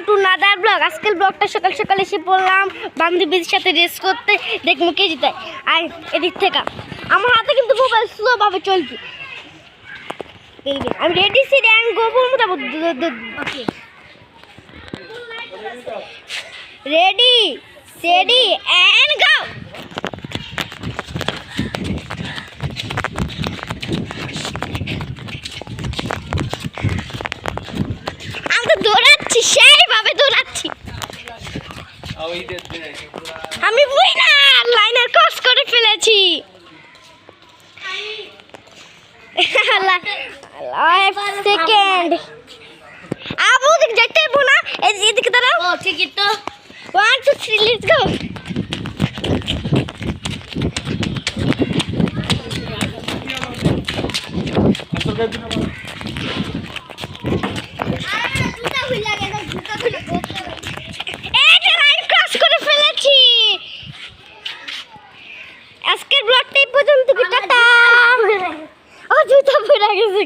Two another blog. আজকের ব্লগটা সকাল সকাল এসে পড়লাম বান্ধবীদের সাথে রেস করতে, দেখবো কে জিতায়। আর এদিক থেকে আমার হাতে কিন্তু মোবাইল স্লো ভাবে চলছে। আমি রেডি সিডি অ্যান্ড গো বলবো। ওকে, রেডি সেডি অ্যান্ড গো। আমি তো দৌড়াচ্ছি, সেইভাবে দৌড়াচ্ছি। আমি উইনার, লাইনার ক্রস করে ফেলেছি। সেকেন্ড আবু দিক যেতে না, এদিকে দাঁড়াও। ও ঠিকই তো। 1 2 3 লেটস গো। আজকের ব্লগটা এই পর্যন্ত। টাটা। ও জুতা পরে গেছে।